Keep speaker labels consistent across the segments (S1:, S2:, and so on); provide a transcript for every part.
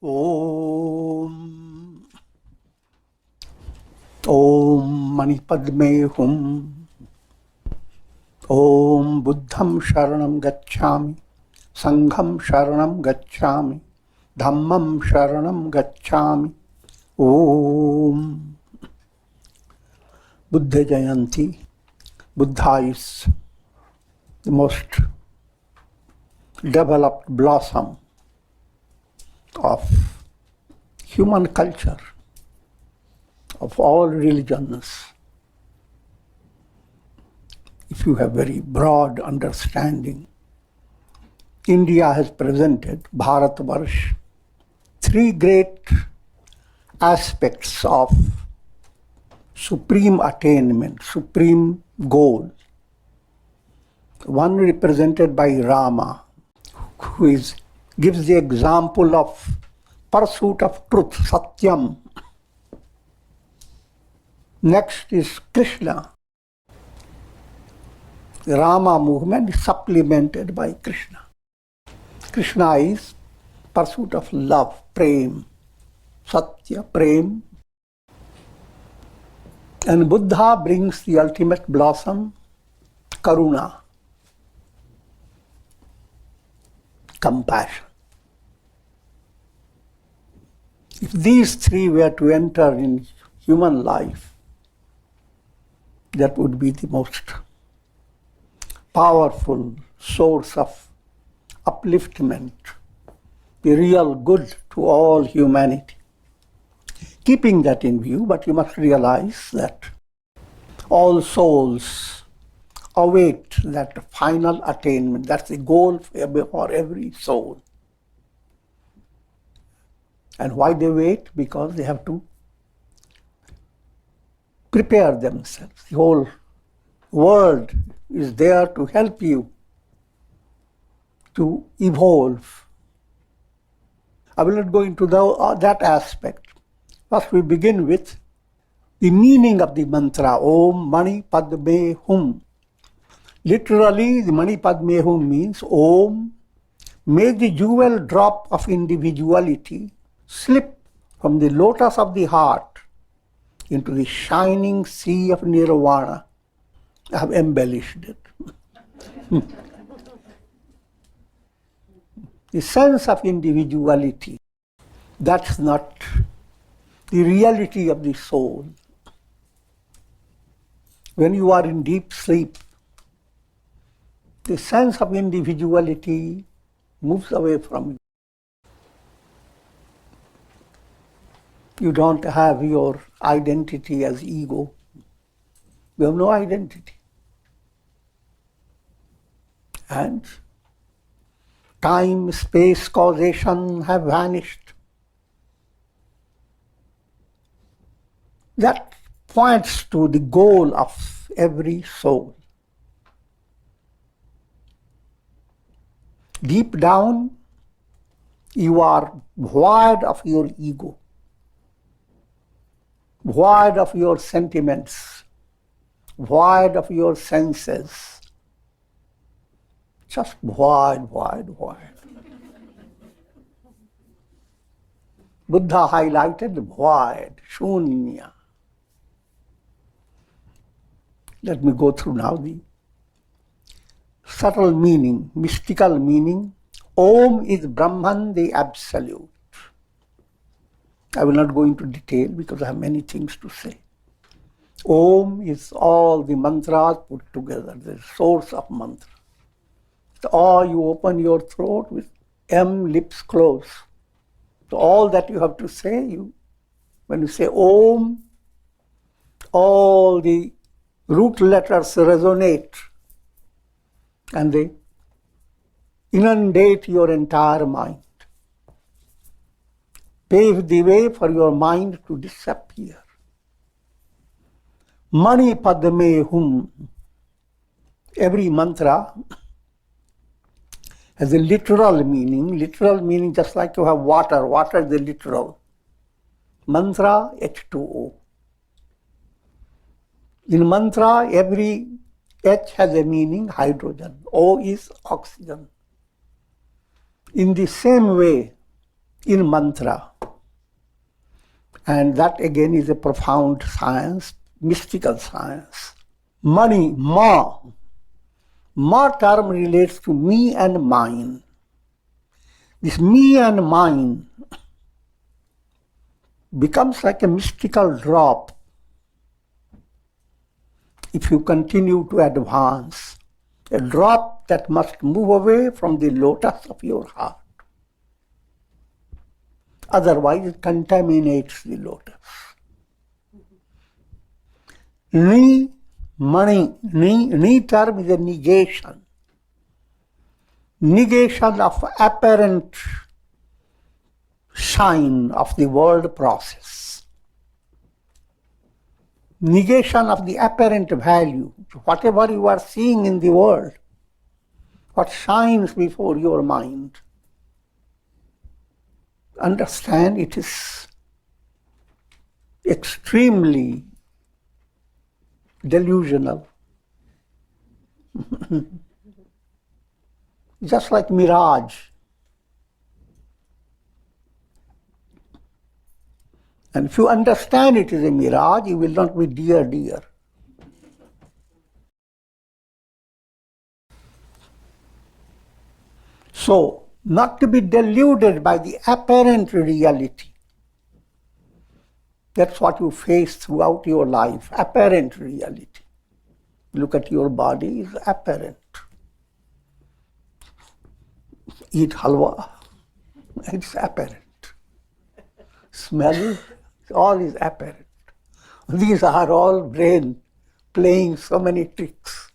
S1: Om Om Mani Padme Hum Om Buddham Sharanam Gacchami Sangham Sharanam Gacchami Dhammam Sharanam Gacchami Om Buddha Jayanti. Buddha is the most developed blossom of human culture, of all religions. If you have very broad understanding, India has presented, Bharatvarsh, three great aspects of supreme attainment, supreme goal. One represented by Rama, who gives the example of pursuit of truth, satyam. Next is Krishna. The Rama movement is supplemented by Krishna. Krishna is pursuit of love, prem, satya, prem. And Buddha brings the ultimate blossom, karuna, compassion. If these three were to enter in human life, that would be the most powerful source of upliftment, the real good to all humanity. Keeping that in view, but you must realize that all souls await that final attainment. That's the goal for every soul. And why they wait? Because they have to prepare themselves. The whole world is there to help you to evolve. I will not go into that aspect. First we begin with the meaning of the mantra, Om Mani Padme Hum. Literally, the Mani Padme Hum means, Om, may the jewel drop of individuality slip from the lotus of the heart into the shining sea of nirvana. I have embellished it. The sense of individuality, that's not the reality of the soul. When you are in deep sleep, the sense of individuality moves away from you. You don't have your identity as ego. You have no identity. And time, space, causation have vanished. That points to the goal of every soul. Deep down, you are void of your ego, void of your sentiments, void of your senses. Just void, void, void. Buddha highlighted the void, shunya. Let me go through now the subtle meaning, mystical meaning. Om is Brahman, the Absolute. I will not go into detail because I have many things to say. Om is all the mantras put together, the source of mantra. Or you open your throat with M, lips closed. So all that you have to say, when you say Om, all the root letters resonate and they inundate your entire mind. Pave the way for your mind to disappear. Mani Padme Hum. Every mantra has a literal meaning just like you have water. Water is the literal. Mantra, H2O. In mantra, every H has a meaning, hydrogen. O is oxygen. In the same way, in mantra. And that again is a profound science, mystical science. Money, ma. Ma term relates to me and mine. This me and mine becomes like a mystical drop if you continue to advance. A drop that must move away from the lotus of your heart. Otherwise, it contaminates the lotus. Ni, money, ni term is a negation. Negation of apparent shine of the world process. Negation of the apparent value. Whatever you are seeing in the world, what shines before your mind. Understand it is extremely delusional. Just like mirage. And if you understand it is a mirage, you will not be dear. So, not to be deluded by the apparent reality. That's what you face throughout your life, apparent reality. Look at your body, is apparent. Eat halwa, it's apparent. Smell, all is apparent. These are all brain playing so many tricks.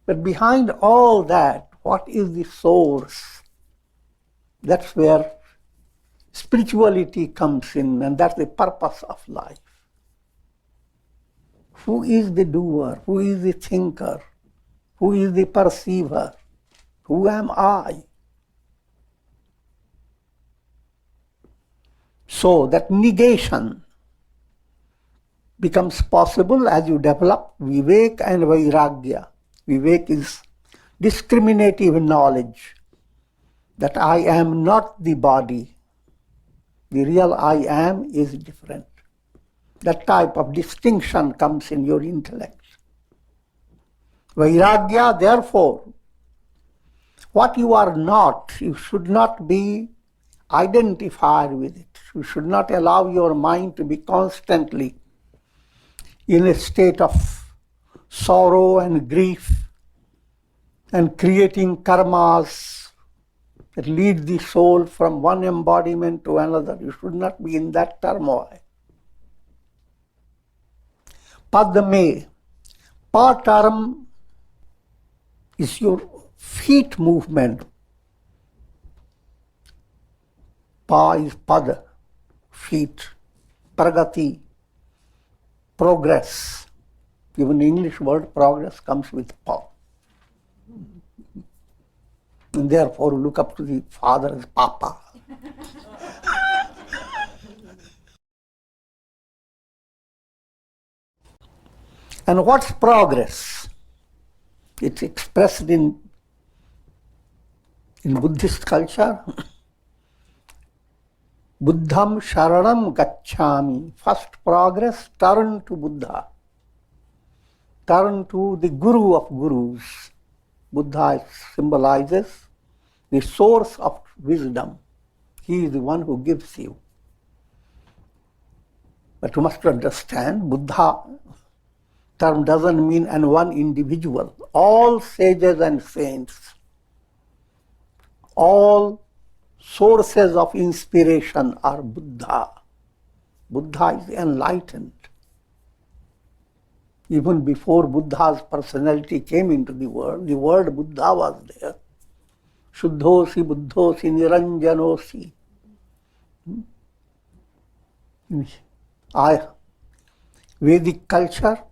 S1: But behind all that, what is the source? That's where spirituality comes in, and that's the purpose of life. Who is the doer? Who is the thinker? Who is the perceiver? Who am I? So that negation becomes possible as you develop vivek and vairagya. Vivek is discriminative knowledge that I am not the body. The real I am is different. That type of distinction comes in your intellect. Vairagya, therefore, what you are not, you should not be identified with it. You should not allow your mind to be constantly in a state of sorrow and grief and creating karmas that lead the soul from one embodiment to another. You should not be in that turmoil. Padme. Pa term is your feet movement. Pa is pada, feet. Pragati, progress. Even the English word progress comes with pa. And therefore look up to the father as Papa. And what's progress? It's expressed in Buddhist culture. Buddham, sharanam, gacchami. First progress, turn to Buddha. Turn to the Guru of Gurus. Buddha symbolizes the source of wisdom. He is the one who gives you. But you must understand, Buddha term doesn't mean and one individual. All sages and saints, all sources of inspiration are Buddha. Buddha is enlightened. Even before Buddha's personality came into the word Buddha was there. Shuddhosi, Buddhosi, Niranjanosi. Vedic culture,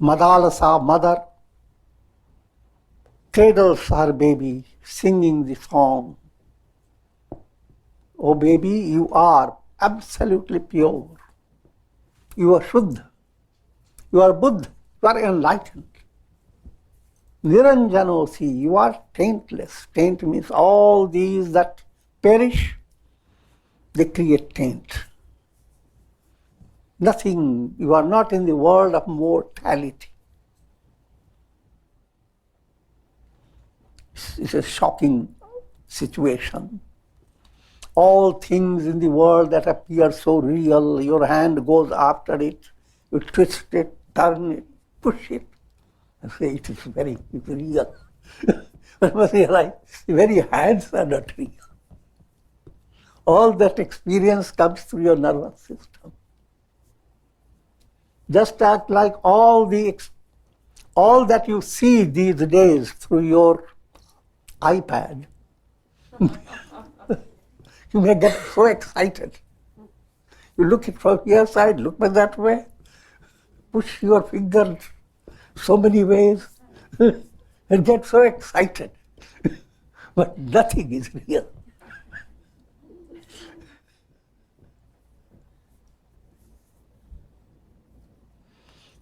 S1: Madalasa, mother, cradles her baby, singing the song. Oh baby, you are absolutely pure. You are Shuddha. You are Buddha. You are enlightened. Niranjanosi, you are taintless. Taint means all these that perish, they create taint. Nothing, you are not in the world of mortality. It's a shocking situation. All things in the world that appear so real, your hand goes after it, you twist it, turn it, push it, and say it is it's real. But you realize the very hands are not real. All that experience comes through your nervous system. Just act like all that you see these days through your iPad. You may get so excited. You look it from here side, look by that way, push your finger so many ways, and get so excited. But nothing is real.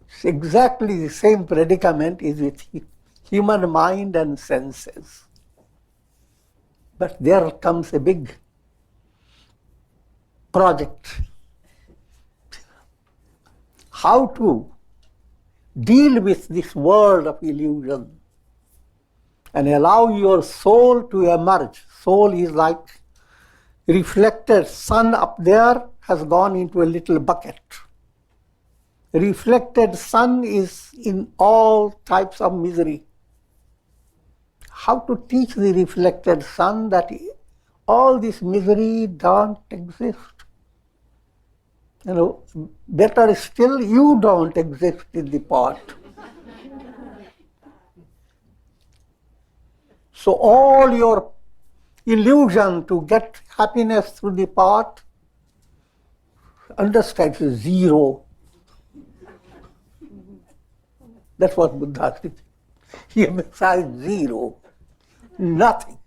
S1: It's exactly the same predicament is with human mind and senses. But there comes a big project. How to deal with this world of illusion and allow your soul to emerge. Soul is like reflected sun up there has gone into a little bucket. Reflected sun is in all types of misery. How to teach the reflected sun that all this misery don't exist? Better still, you don't exist in the pot. So all your illusion to get happiness through the pot, understand, is zero. That's what Buddha did. He emphasized zero, nothing.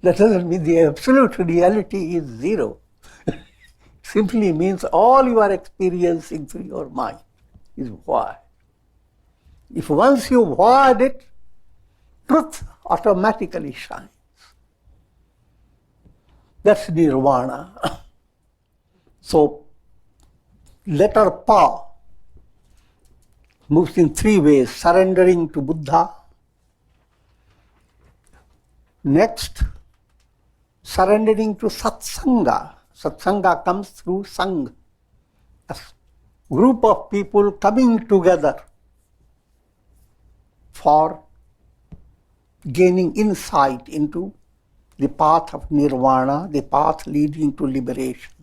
S1: That doesn't mean the absolute reality is zero. Simply means all you are experiencing through your mind is void. If once you void it, truth automatically shines. That's nirvana. So, letter Pa moves in three ways: surrendering to Buddha. Next, surrendering to satsanga. Satsanga comes through sang, a group of people coming together for gaining insight into the path of nirvana, the path leading to liberation.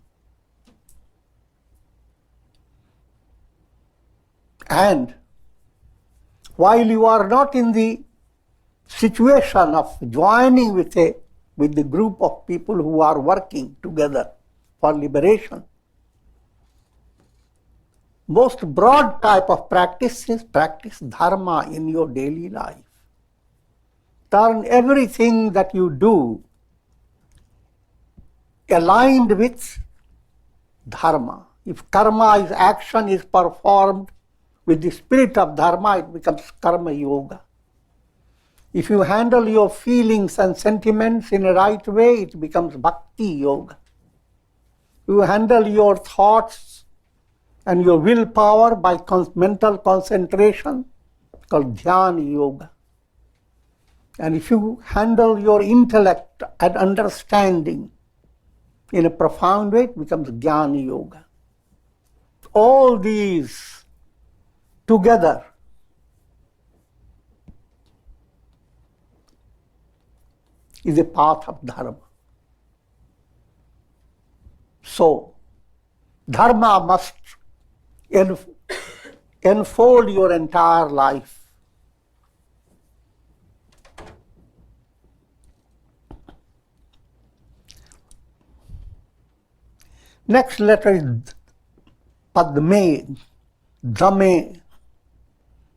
S1: And while you are not in the situation of joining with the group of people who are working together for liberation, most broad type of practice is practice dharma in your daily life. Turn everything that you do aligned with dharma. If karma is action is performed with the spirit of dharma, it becomes karma yoga. If you handle your feelings and sentiments in a right way, it becomes bhakti yoga. You handle your thoughts and your willpower by mental concentration, called dhyana yoga. And if you handle your intellect and understanding in a profound way, it becomes jnana yoga. All these together is a path of dharma. So, dharma must enfold your entire life. Next letter is Padme, Dame.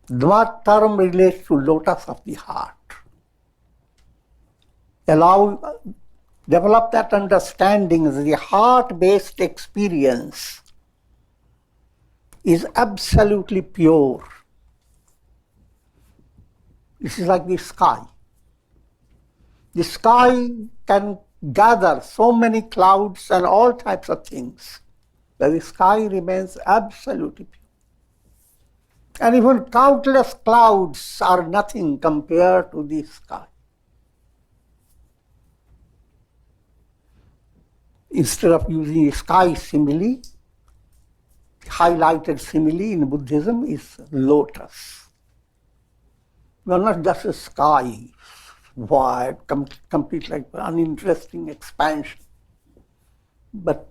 S1: Dva term relates to lotus of the heart. Develop that understanding as the heart-based experience is absolutely pure. This is like the sky. The sky can gather so many clouds and all types of things, but the sky remains absolutely pure. And even countless clouds are nothing compared to the sky. Instead of using a sky simile, highlighted simile in Buddhism is lotus. We are not just a sky, wide, complete like uninteresting expansion, but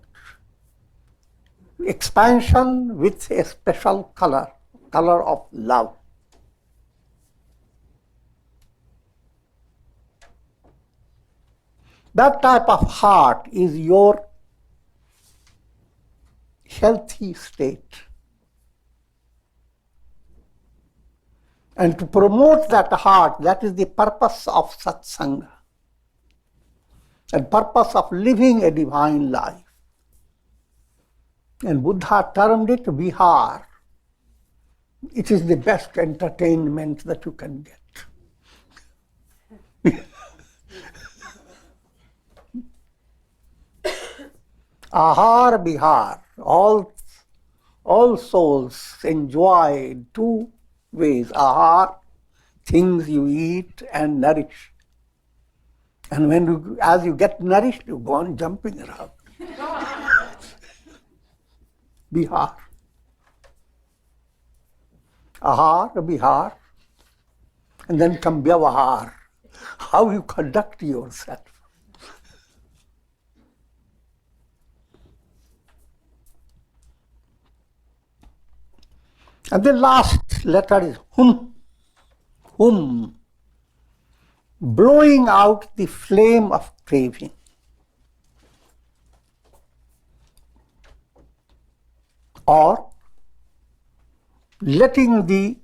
S1: expansion with a special color of love. That type of heart is your healthy state. And to promote that heart, that is the purpose of satsanga, and purpose of living a divine life. And Buddha termed it vihar. It is the best entertainment that you can get. Ahar bihar. All souls enjoy in two ways. Ahar, things you eat and nourish. And as you get nourished, you go on jumping around. Bihar. Ahar, bihar. And then come vyavahar. How you conduct yourself. And the last letter is hum. Hum. Blowing out the flame of craving. Or letting the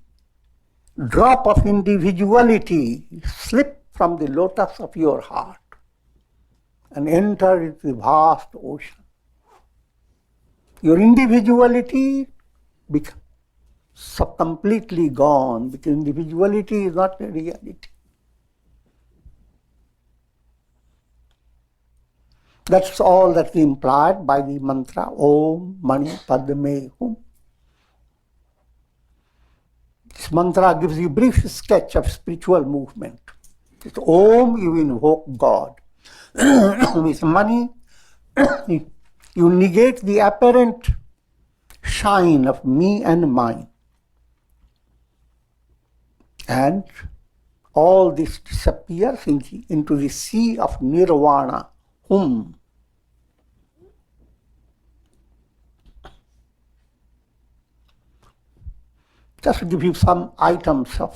S1: drop of individuality slip from the lotus of your heart and enter into the vast ocean. Your individuality becomes completely gone, because individuality is not a reality. That's all that's implied by the mantra Om Mani Padme Hum. This mantra gives you a brief sketch of spiritual movement. With Om, you invoke God. With Mani, you negate the apparent shine of me and mine. And all this disappears into the sea of nirvana, hum. Just to give you some items of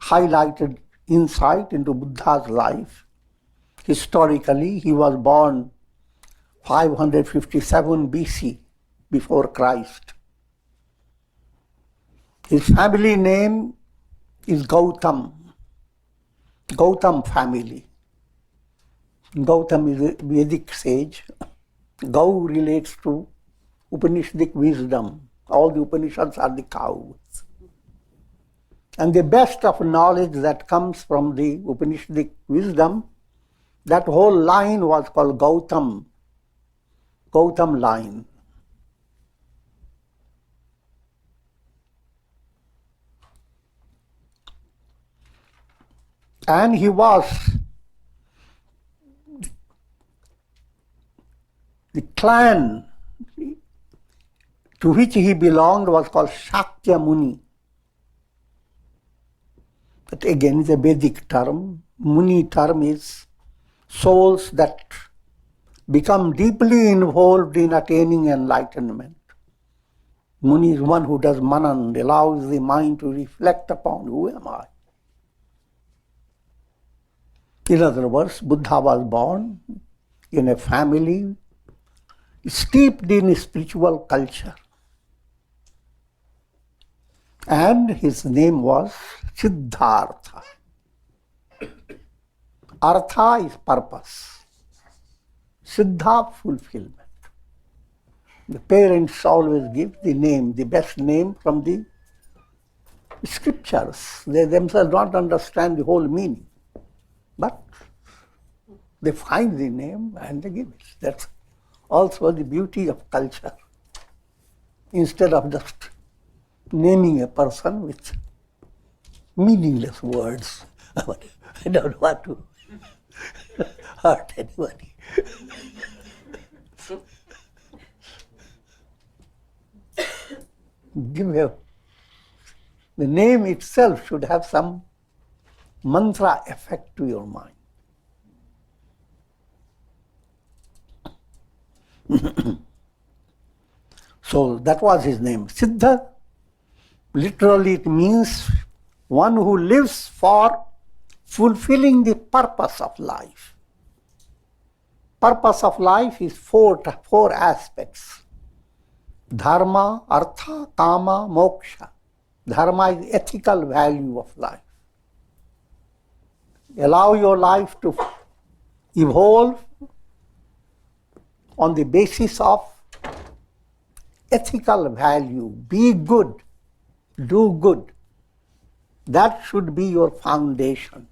S1: highlighted insight into Buddha's life. Historically, he was born 557 BC, before Christ. His family name is Gautam. Gautam family. Gautam is a Vedic sage. Gau relates to Upanishadic wisdom. All the Upanishads are the cows. And the best of knowledge that comes from the Upanishadic wisdom, that whole line was called Gautam. Gautam line. And he was, the clan to which he belonged was called Shakya Muni. That again is a Vedic term. Muni term is souls that become deeply involved in attaining enlightenment. Muni is one who does manan, allows the mind to reflect upon who am I. In other words, Buddha was born in a family steeped in spiritual culture. And his name was Siddhartha. Artha is purpose. Siddha, fulfillment. The parents always give the name, the best name from the scriptures. They themselves don't understand the whole meaning. But they find the name and they give it. That's also the beauty of culture. Instead of just naming a person with meaningless words. I don't want to hurt anybody. The name itself should have some mantra effect to your mind. So that was his name. Siddha, literally it means one who lives for fulfilling the purpose of life. Purpose of life is four aspects. Dharma, artha, kama, moksha. Dharma is ethical value of life. Allow your life to evolve on the basis of ethical value. Be good, do good. That should be your foundation.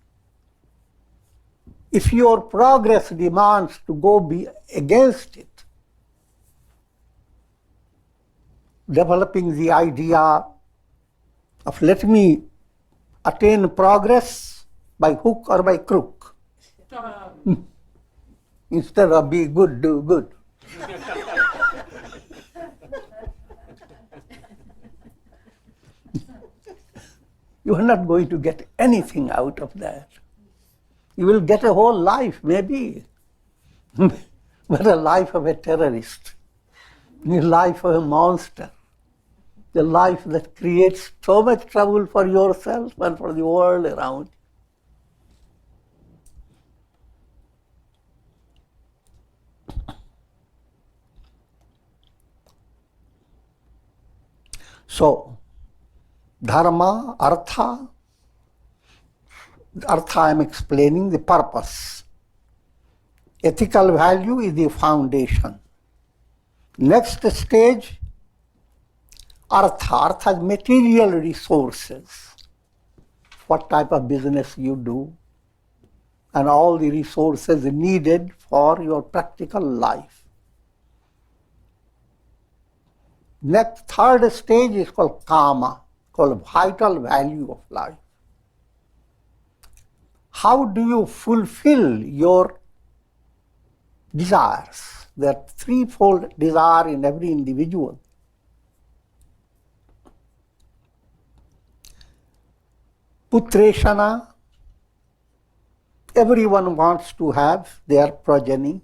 S1: If your progress demands to go against it, developing the idea of let me attain progress by hook or by crook, instead of be good, do good. You are not going to get anything out of that. You will get a whole life, maybe, but a life of a terrorist, a life of a monster, a life that creates so much trouble for yourself and for the world around. So, dharma, artha I am explaining the purpose. Ethical value is the foundation. Next stage, artha. Artha is material resources. What type of business you do and all the resources needed for your practical life. Next, third stage is called kama, called vital value of life. How do you fulfill your desires? There are threefold desire in every individual. Putreshana, everyone wants to have their progeny,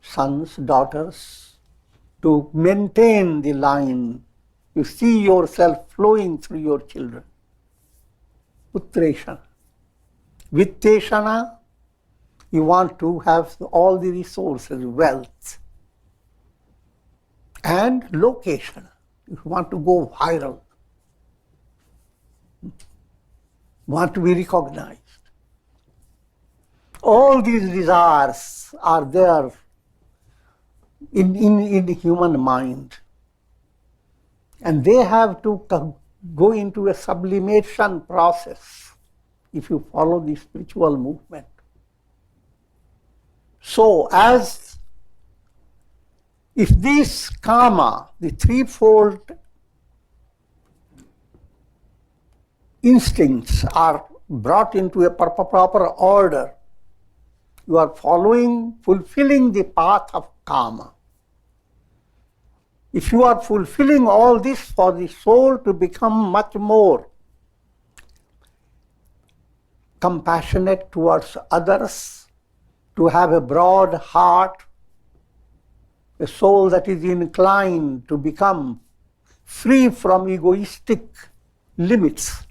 S1: sons, daughters, to maintain the line. You see yourself flowing through your children. Putreshana. Vitteshana, you want to have all the resources, wealth. And location, you want to go viral, want to be recognized. All these desires are there in the human mind. And they have to go into a sublimation process if you follow the spiritual movement. So, as if these kama, the threefold instincts, are brought into a proper order, you are fulfilling the path of kama. If you are fulfilling all this for the soul to become much more compassionate towards others, to have a broad heart, a soul that is inclined to become free from egoistic limits,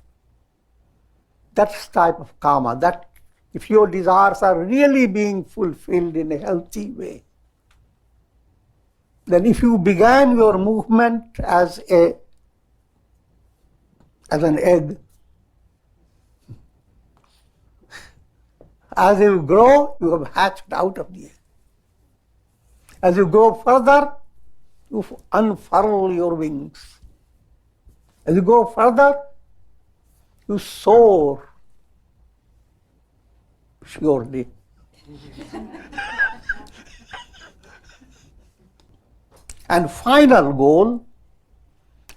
S1: that's type of karma. That if your desires are really being fulfilled in a healthy way, then if you began your movement as an egg, as you grow, you have hatched out of the egg. As you go further, You unfurl your wings. As you go further, you soar surely. And final goal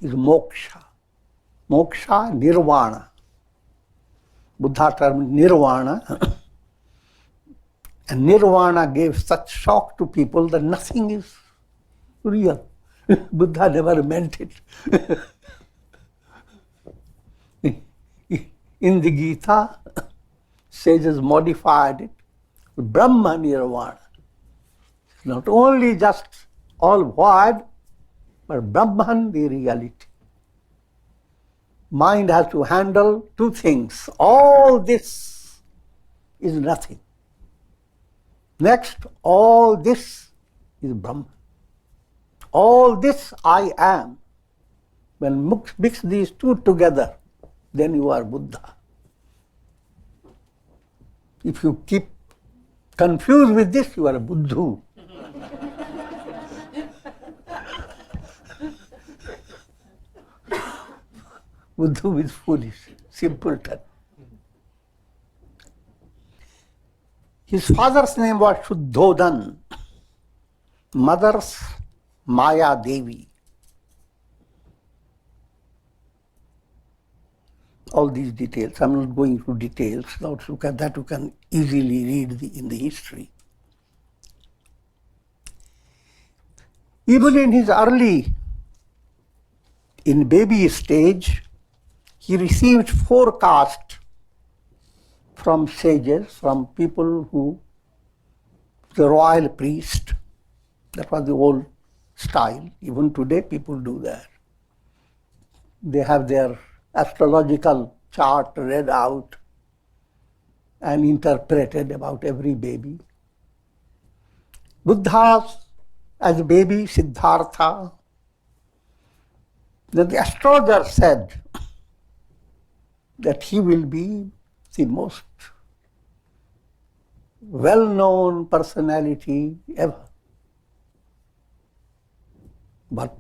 S1: is moksha. Moksha, nirvana. Buddha termed nirvana. And nirvana gave such shock to people that nothing is real. Buddha never meant it. In the Gita, sages modified it. Brahma nirvana. Not only just all void, but Brahman, the reality. Mind has to handle two things. All this is nothing. Next, all this is Brahman. All this I am. When mix these two together, then you are Buddha. If you keep confused with this, you are a Buddhu. Buddhu is foolish, simpleton. His father's name was Shuddhodan, mother's Maya Devi. All these details, I'm not going through details. Now to look at that, you can easily read in the history. Even in his in baby stage, he received forecast from sages, from people the royal priest. That was the old style. Even today people do that. They have their astrological chart read out and interpreted about every baby. Buddha, as a baby, Siddhartha, then the astrologer said that he will be the most well-known personality ever. But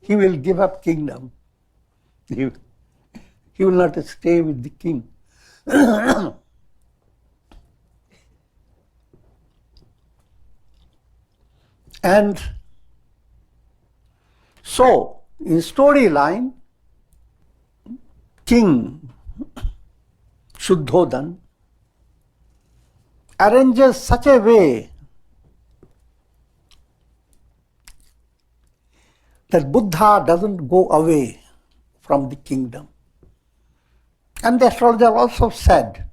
S1: he will give up kingdom. He will not stay with the king. And so, in storyline, King Shuddhodan arranges such a way that Buddha doesn't go away from the kingdom. And the astrologer also said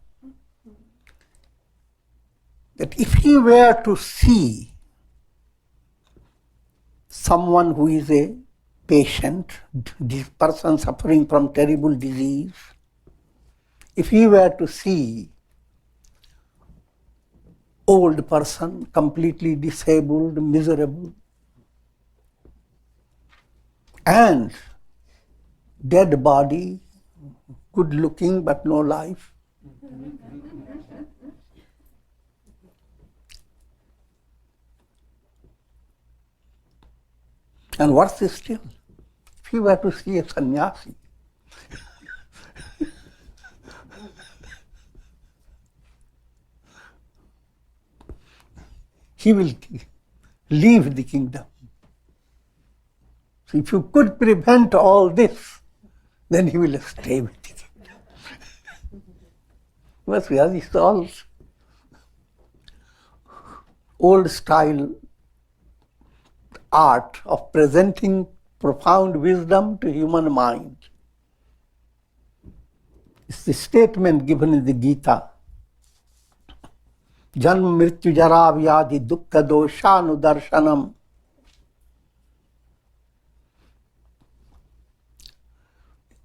S1: that if he were to see someone who is a patient, this person suffering from terrible disease, if he were to see old person, completely disabled, miserable, and dead body, good looking but no life, and what's still? If you were to see a sannyasi, he will leave the kingdom. So if you could prevent all this, then he will stay with the kingdom. But this is all old style art of presenting profound wisdom to human mind. It's the statement given in the Gita. Janma mrityu jara vyadhi dukkha doshanu darshanam.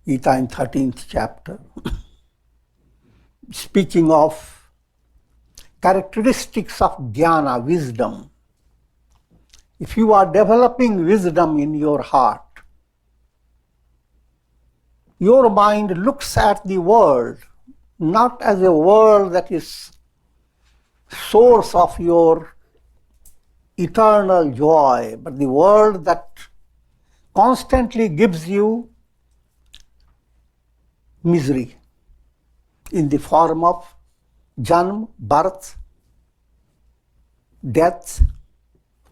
S1: Gita in 13th chapter. Speaking of characteristics of jnana, wisdom. If you are developing wisdom in your heart, your mind looks at the world not as a world that is source of your eternal joy, but the world that constantly gives you misery in the form of janm, birth, death,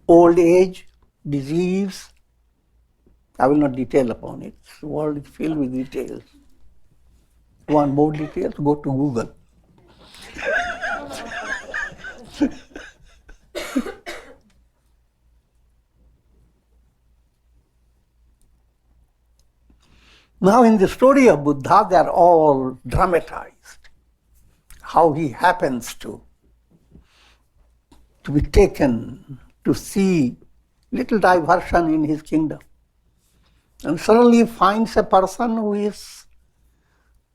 S1: old age, disease. I will not detail upon it. The world is filled with details. Want more details? Go to Google. Now in the story of Buddha, they are all dramatized. How he happens to be taken to see little diversion in his kingdom. And suddenly finds a person who is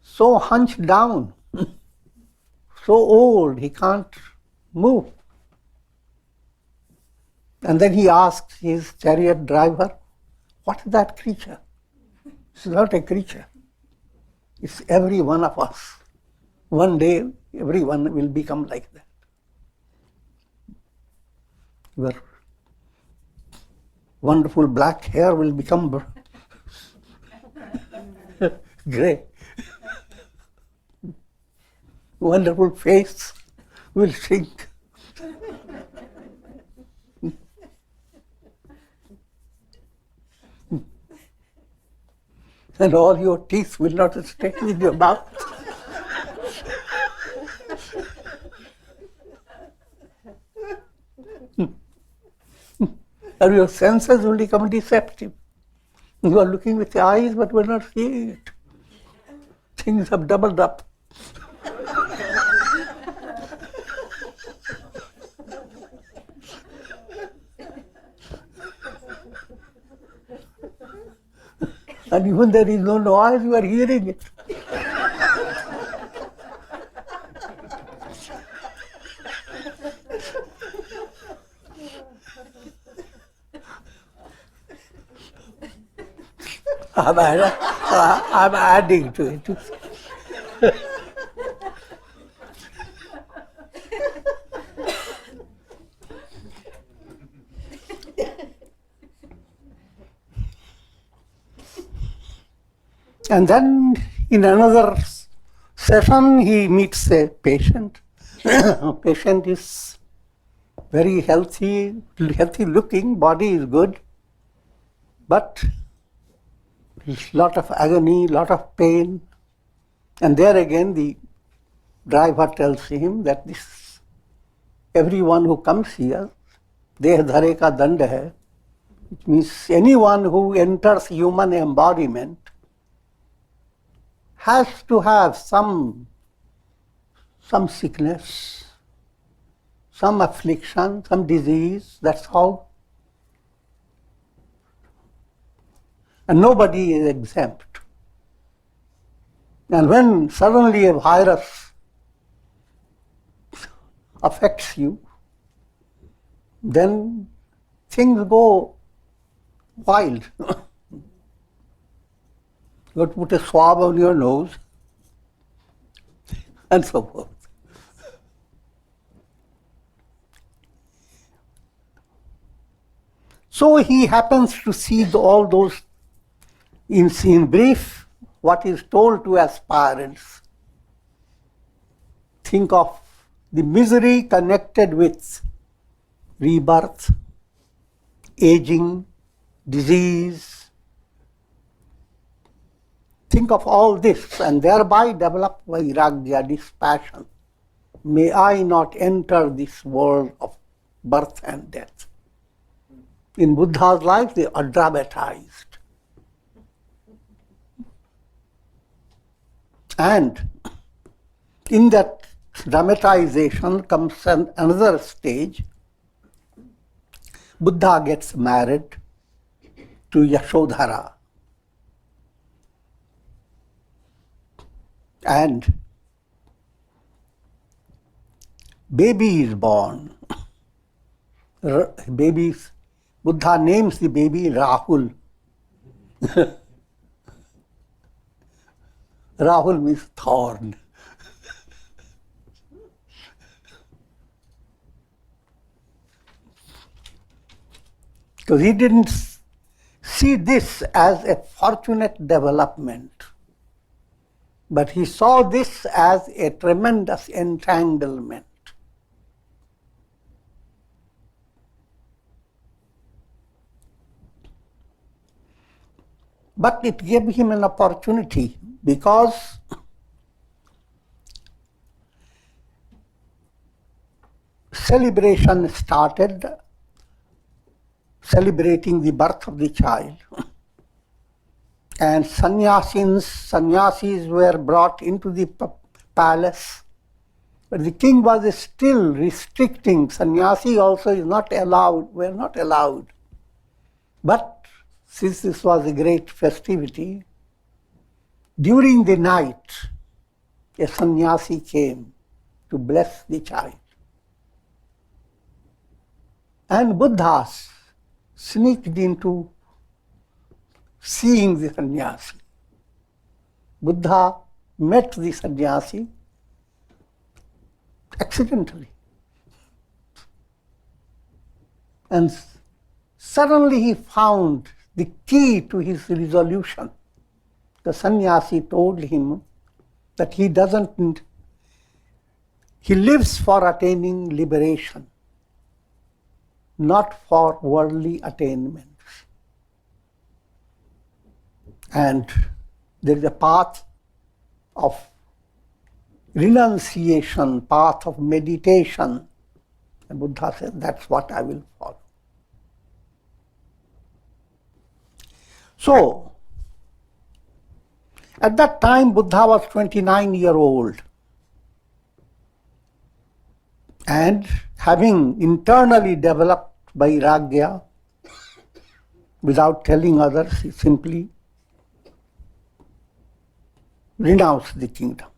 S1: so hunched down, so old, he can't move. And then he asks his chariot driver, what is that creature? It's not a creature. It's every one of us. One day, everyone will become like that. Your wonderful black hair will become grey. Wonderful face will shrink. And all your teeth will not stay in your mouth. And your senses will become deceptive. You are looking with your eyes but will not see it. Things have doubled up. And even there is no noise, you are hearing it. I'm adding to it. And then in another session, he meets a patient. Patient is very healthy looking, body is good, but lot of agony, lot of pain. And there again the driver tells him that this everyone who comes here, deh dhare ka dand hai, which means anyone who enters human embodiment has to have some sickness, some affliction, some disease, that's how. And nobody is exempt. And when suddenly a virus affects you, then things go wild. You have to put a swab on your nose, and so forth. So he happens to see all those. In brief, what is told to aspirants, think of the misery connected with rebirth, aging, disease. Think of all this and thereby develop vairagya, dispassion. May I not enter this world of birth and death. In Buddha's life, they are dramatized. And in that dramatization comes another stage. Buddha gets married to Yashodhara. And baby is born. Buddha names the baby Rahul. Rahul means thorn. Because he didn't see this as a fortunate development, but he saw this as a tremendous entanglement. But it gave him an opportunity, because celebration started, celebrating the birth of the child. And sannyasis were brought into the palace. But the king was still restricting. Sannyasi also is not allowed, were not allowed. But since this was a great festivity, during the night, a sannyasi came to bless the child. And Buddha sneaked into seeing the sannyasi. Buddha met the sannyasi accidentally. And suddenly he found the key to his resolution. The sannyasi told him that he lives for attaining liberation, not for worldly attainments. And there is a path of renunciation, path of meditation. And Buddha said, that's what I will follow. So, at that time, Buddha was 29-year-old. And having internally developed vairagya, without telling others, he simply renounced the kingdom.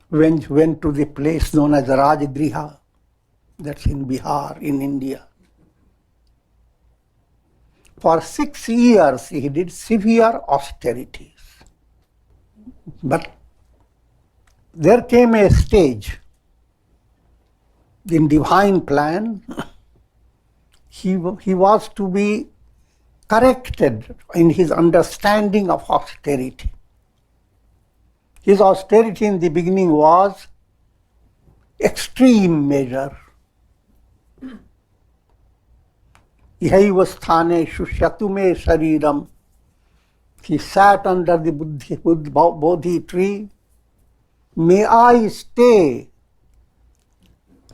S1: Went to the place known as Rajgriha, that's in Bihar, in India. For 6 years he did severe austerities. But there came a stage in divine plan, he was to be corrected in his understanding of austerity. His austerity in the beginning was extreme measure. Ihaivasthane shushatume shariram. He sat under the Bodhi tree. May I stay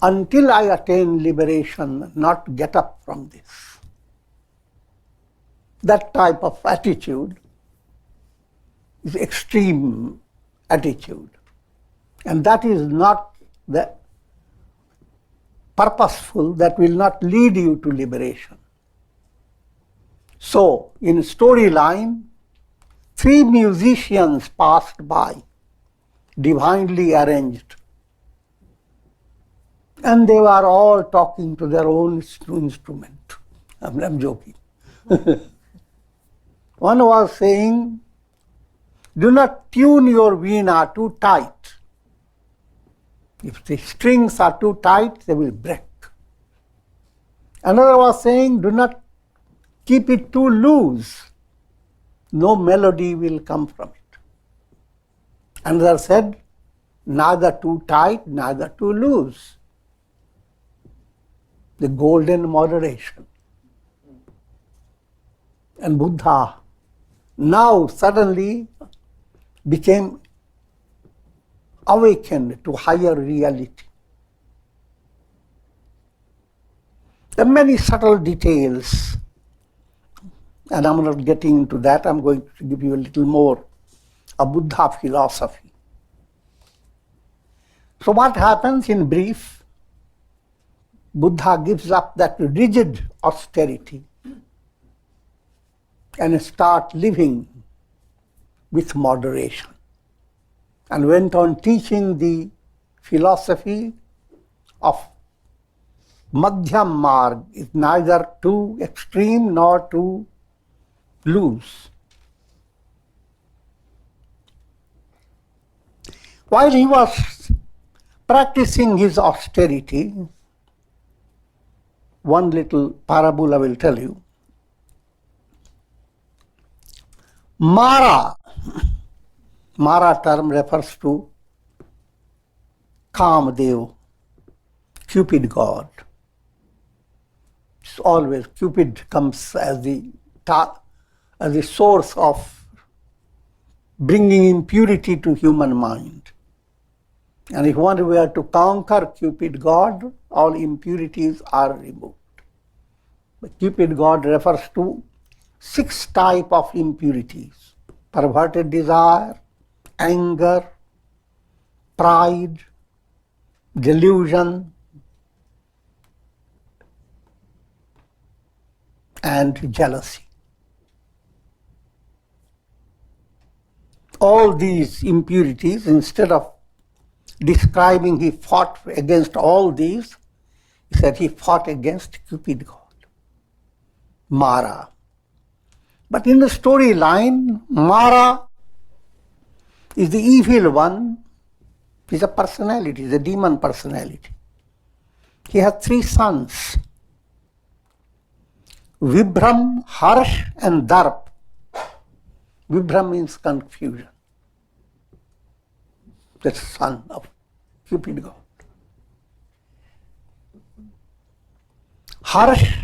S1: until I attain liberation, not get up from this. That type of attitude is extreme attitude. And that is not the purposeful, that will not lead you to liberation. So, in storyline, 3 musicians passed by, divinely arranged. And they were all talking to their own instrument. I'm joking. One was saying, do not tune your veena too tight. If the strings are too tight, they will break. Another was saying, do not keep it too loose. No melody will come from it. Another said, neither too tight, neither too loose. The golden moderation. And Buddha now suddenly became awakened to higher reality. There are many subtle details, and I'm not getting into that. I'm going to give you a little more of Buddha philosophy. So what happens in brief? Buddha gives up that rigid austerity and start living with moderation, and went on teaching the philosophy of madhyam marg, is neither too extreme nor too loose. While he was practicing his austerity, one little parable I will tell you. Mara term refers to Kamadev, Cupid god. It's always Cupid comes as the source of bringing impurity to human mind. And if one were to conquer Cupid god, all impurities are removed. But Cupid god refers to 6 types of impurities: perverted desire, anger, pride, delusion, and jealousy. All these impurities, instead of describing he fought against all these, he said he fought against Cupid god, Mara. But in the storyline, Mara is the evil one. He's a personality, he's a demon personality. He has 3 sons, Vibram, Harsh, and Darp. Vibram means confusion. That's the son of Cupid god. Harsh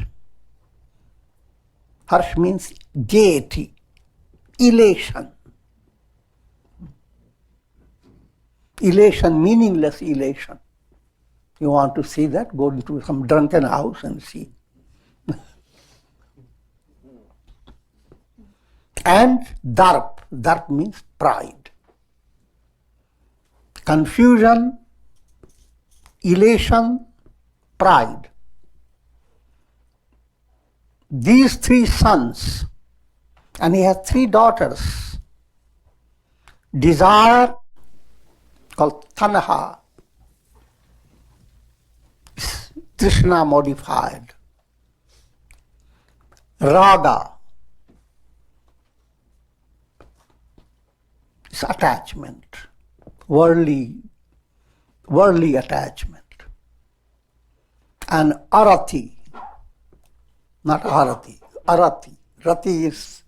S1: means gaiety, elation. Elation, meaningless elation. You want to see that? Go into some drunken house and see. And Darp. Darp means pride. Confusion, elation, pride. These 3 sons, and he has 3 daughters. Desire, called Tanha, Krishna modified. Raga is attachment, worldly attachment. And Arati, not Arati, Arati. Rati is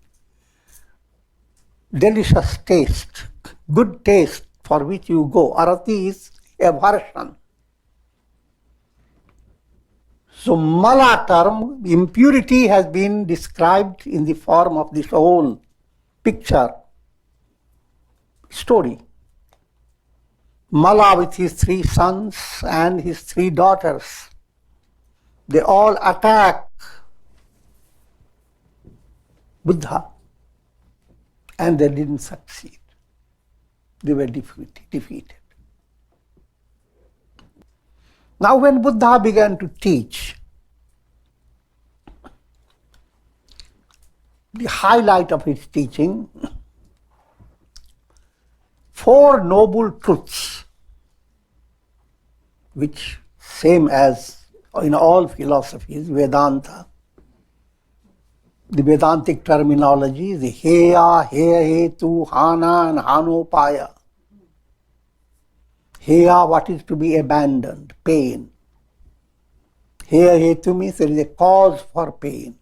S1: delicious taste, good taste for which you go. Arati is aversion. So Mala term, impurity, has been described in the form of this whole picture, story. Mala with his 3 sons and his 3 daughters, they all attack Buddha, and they didn't succeed. They were defeated. Now when Buddha began to teach, the highlight of his teaching, 4 noble truths, which same as in all philosophies, Vedanta, the Vedantic terminology, the Heya, Heya Hetu, Hana and Hanopaya. Heya, what is to be abandoned, pain. Heya Hetu means there is a cause for pain.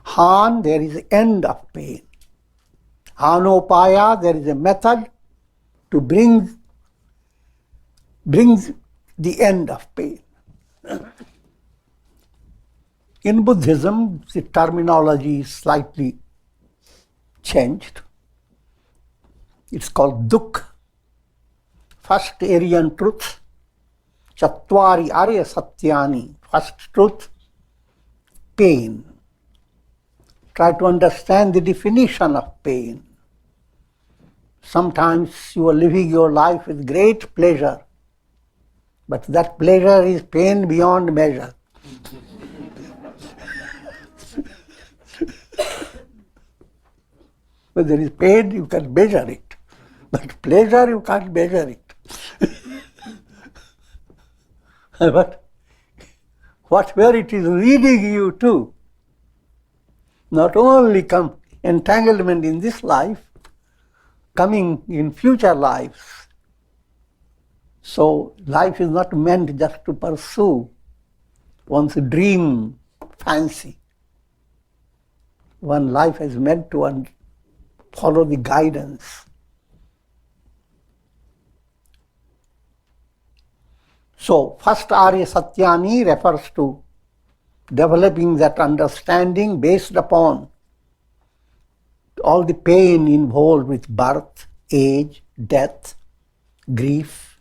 S1: Han, there is an end of pain. Hanopaya, there is a method to bring the end of pain. In Buddhism, the terminology is slightly changed. It's called Dukh. First Aryan truth, Chattvari Arya Satyani. First truth, pain. Try to understand the definition of pain. Sometimes you are living your life with great pleasure, but that pleasure is pain beyond measure. When there is pain, you can measure it, but pleasure, you can't measure it. But where it is leading you to, not only entanglement in this life, coming in future lives. So life is not meant just to pursue one's dream, fancy. One life is meant to follow the guidance. So, first Arya Satyani refers to developing that understanding based upon all the pain involved with birth, age, death, grief,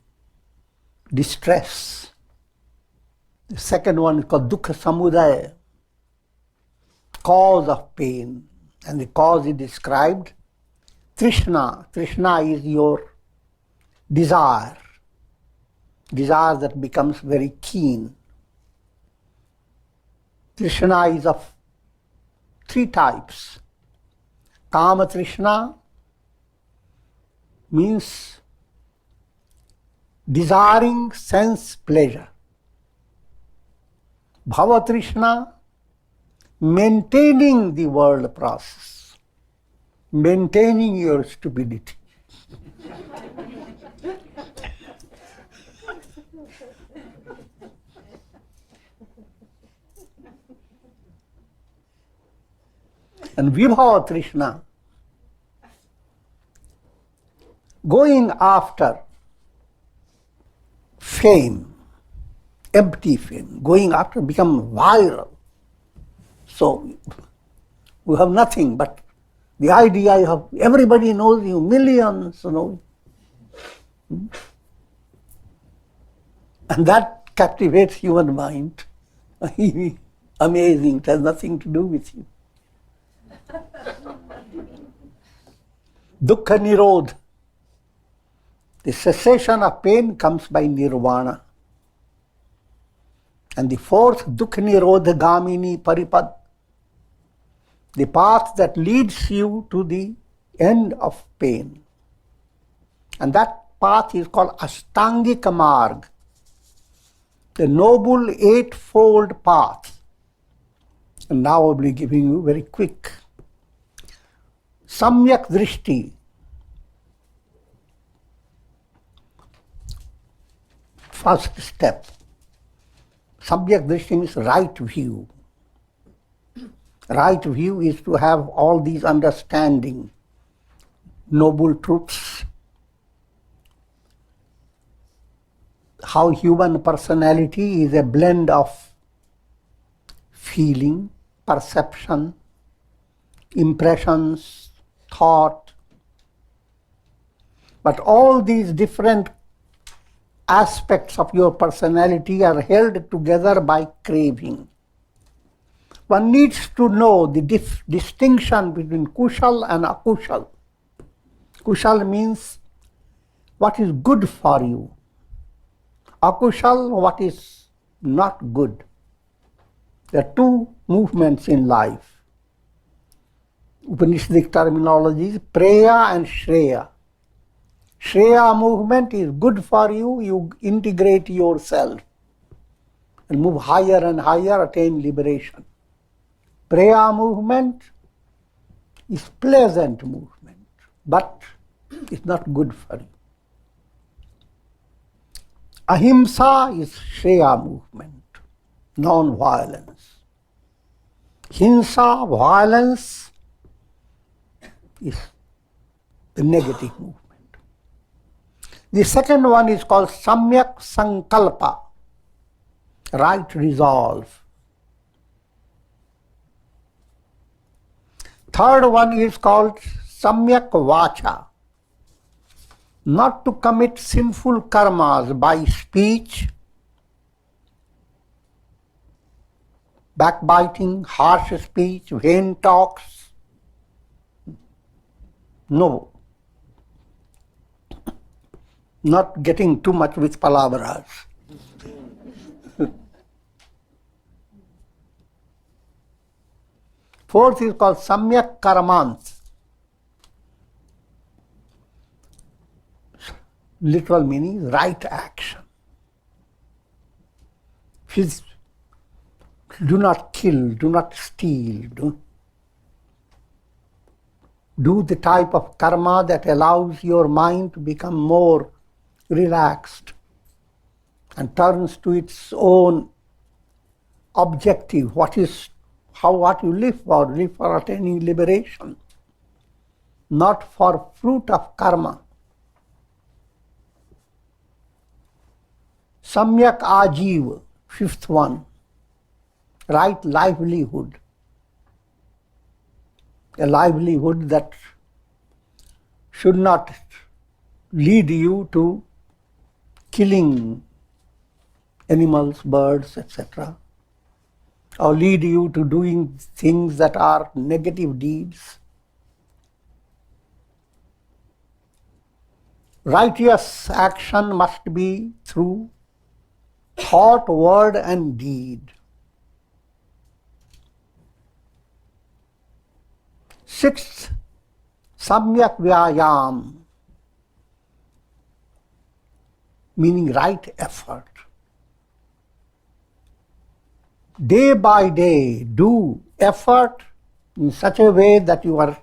S1: distress. The second one is called dukkha samudaya, cause of pain. And the cause is described, trishna. Trishna is your desire that becomes very keen. Trishna is of three types. Kama trishna means desiring sense pleasure. Bhava trishna, maintaining the world process, maintaining your stupidity. And vibhava trishna, going after fame, empty fame, going after become viral. So we have nothing but the idea of everybody knows you, millions know you. And that captivates human mind. Amazing, it has nothing to do with you. Dukkha nirodha. The cessation of pain comes by nirvana. And the fourth, dukkha nirodha gamini paripad, the path that leads you to the end of pain. And that path is called Ashtangika Marg, the noble eightfold path. And now I will be giving you very quick. Samyak drishti. First step. Samyak drishti means right view. Right view is to have all these understanding, noble truths, how human personality is a blend of feeling, perception, impressions, thought. But all these different aspects of your personality are held together by craving. One needs to know the distinction between kushal and akushal. Kushal means what is good for you. Akushal, what is not good. There are two movements in life. Upanishadic terminology is preya and shreya. Shreya movement is good for you, you integrate yourself and move higher and higher, attain liberation. Preya movement is pleasant movement, but it's not good for you. Ahimsa is Shreya movement, non-violence. Hinsa, violence, is the negative movement. The second one is called Samyak Sankalpa, right resolve. Third one is called Samyak Vacha, not to commit sinful karmas by speech, backbiting, harsh speech, vain talks. No. Not getting too much with palavras. Fourth is called Samyak Karamant. Literal meaning is right action. Do not kill, do not steal. Do the type of karma that allows your mind to become more relaxed and turns to its own objective, what you live for attaining liberation, not for fruit of karma. Samyak ajiv, fifth one, right livelihood. A livelihood that should not lead you to killing animals, birds, etc., or lead you to doing things that are negative deeds. Righteous action must be through thought, word, and deed. Sixth, samyak vyayam, meaning right effort. Day by day, do effort in such a way that you are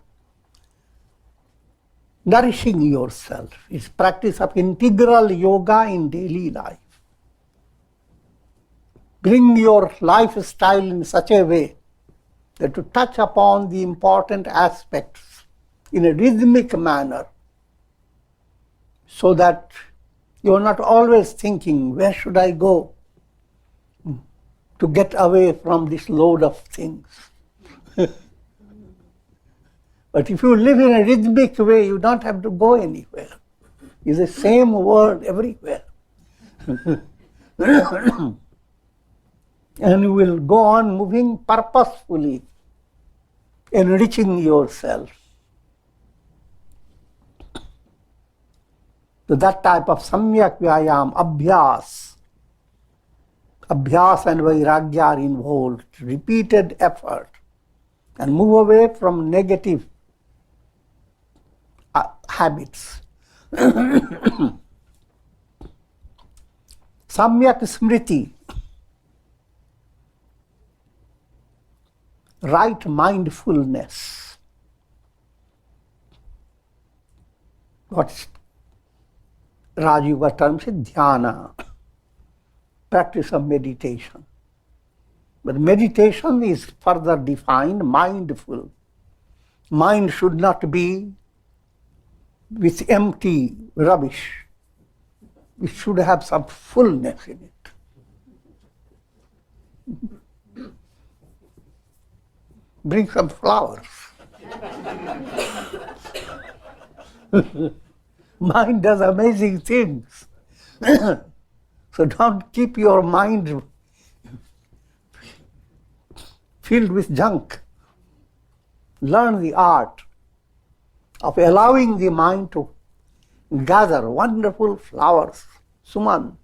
S1: nourishing yourself. It's practice of integral yoga in daily life. Bring your lifestyle in such a way that to touch upon the important aspects in a rhythmic manner, so that you are not always thinking, where should I go to get away from this load of things? But if you live in a rhythmic way, you don't have to go anywhere. It's the same word everywhere. And you will go on moving purposefully, enriching yourself. So that type of samyak vyayam, abhyas and vairagya are involved, repeated effort, and move away from negative habits. Samyak smriti, right mindfulness. What Rajiva terms it dhyana, practice of meditation. But meditation is further defined mindful. Mind should not be with empty rubbish. It should have some fullness in it. Bring some flowers. Mind does amazing things. So don't keep your mind filled with junk. Learn the art of allowing the mind to gather wonderful flowers, suman.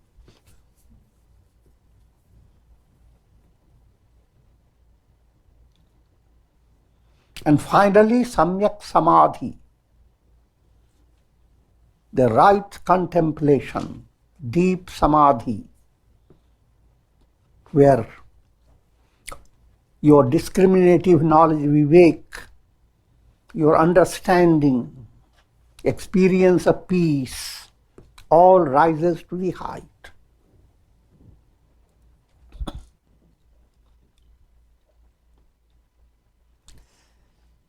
S1: And finally, samyak samadhi, the right contemplation, deep samadhi, where your discriminative knowledge, vivek, your understanding, experience of peace, all rises to the height.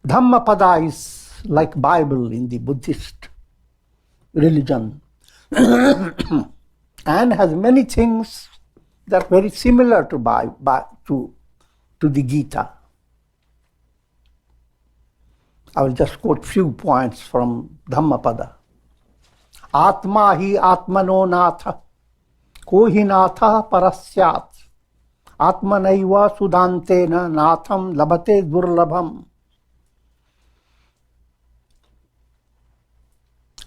S1: Dhammapada is like Bible in the Buddhist religion and has many things that are very similar to the Gita. I will just quote few points from Dhammapada. Atma hi atmano natha, ko hi natha parasyat, atmanaiva sudantena natham labate durlabham.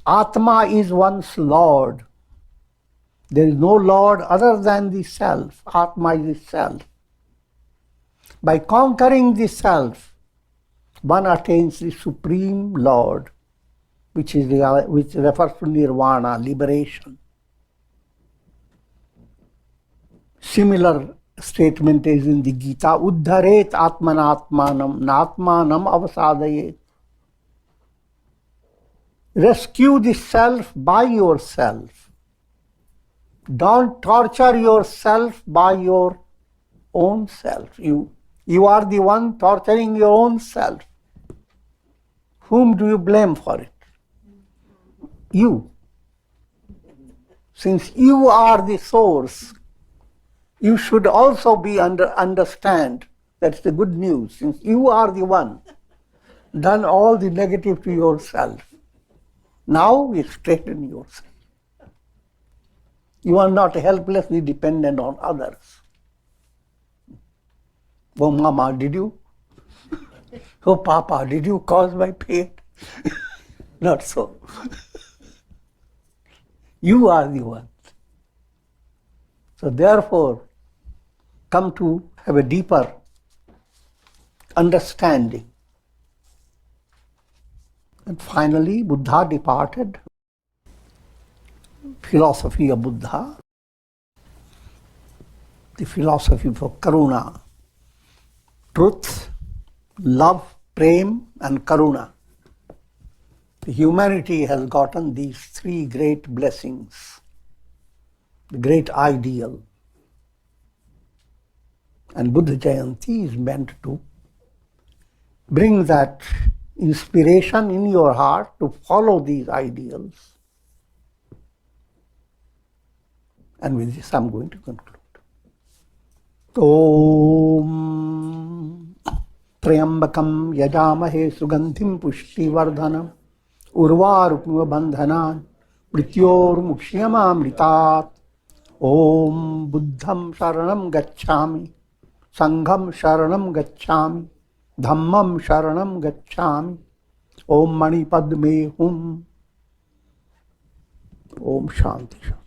S1: Atma is one's Lord. There is no Lord other than the self. Atma is the self. By conquering the self, one attains the Supreme Lord, which refers to nirvana, liberation. Similar statement is in the Gita, uddharet atmanatmanam natmanam avasadayet. Rescue the self by yourself. Don't torture yourself by your own self. You are the one torturing your own self. Whom do you blame for it? You. Since you are the source, you should also be understand that's the good news. Since you are the one done all the negative to yourself, now you straighten yourself. You are not helplessly dependent on others. Oh, Mama, did you? Oh, Papa, did you cause my pain? Not so. You are the one. So therefore, come to have a deeper understanding. And finally, Buddha departed. Philosophy of Buddha, the philosophy for karuna, truth, love, prem, and karuna. Humanity has gotten these three great blessings, the great ideal. And Buddha Jayanti is meant to bring that inspiration in your heart to follow these ideals. And with this I'm going to conclude. Om Triambakam Yajamahe Sugandhim Pushti Vardhanam Urvarukma Bandhanan Mrityor Mukshyamamritat. Om Buddham Sharanam Gacchami Sangham Sharanam Gacchami Dhammam Sharanam Gacchami. Om Mani Padme Hum. Om Shanti Shanti.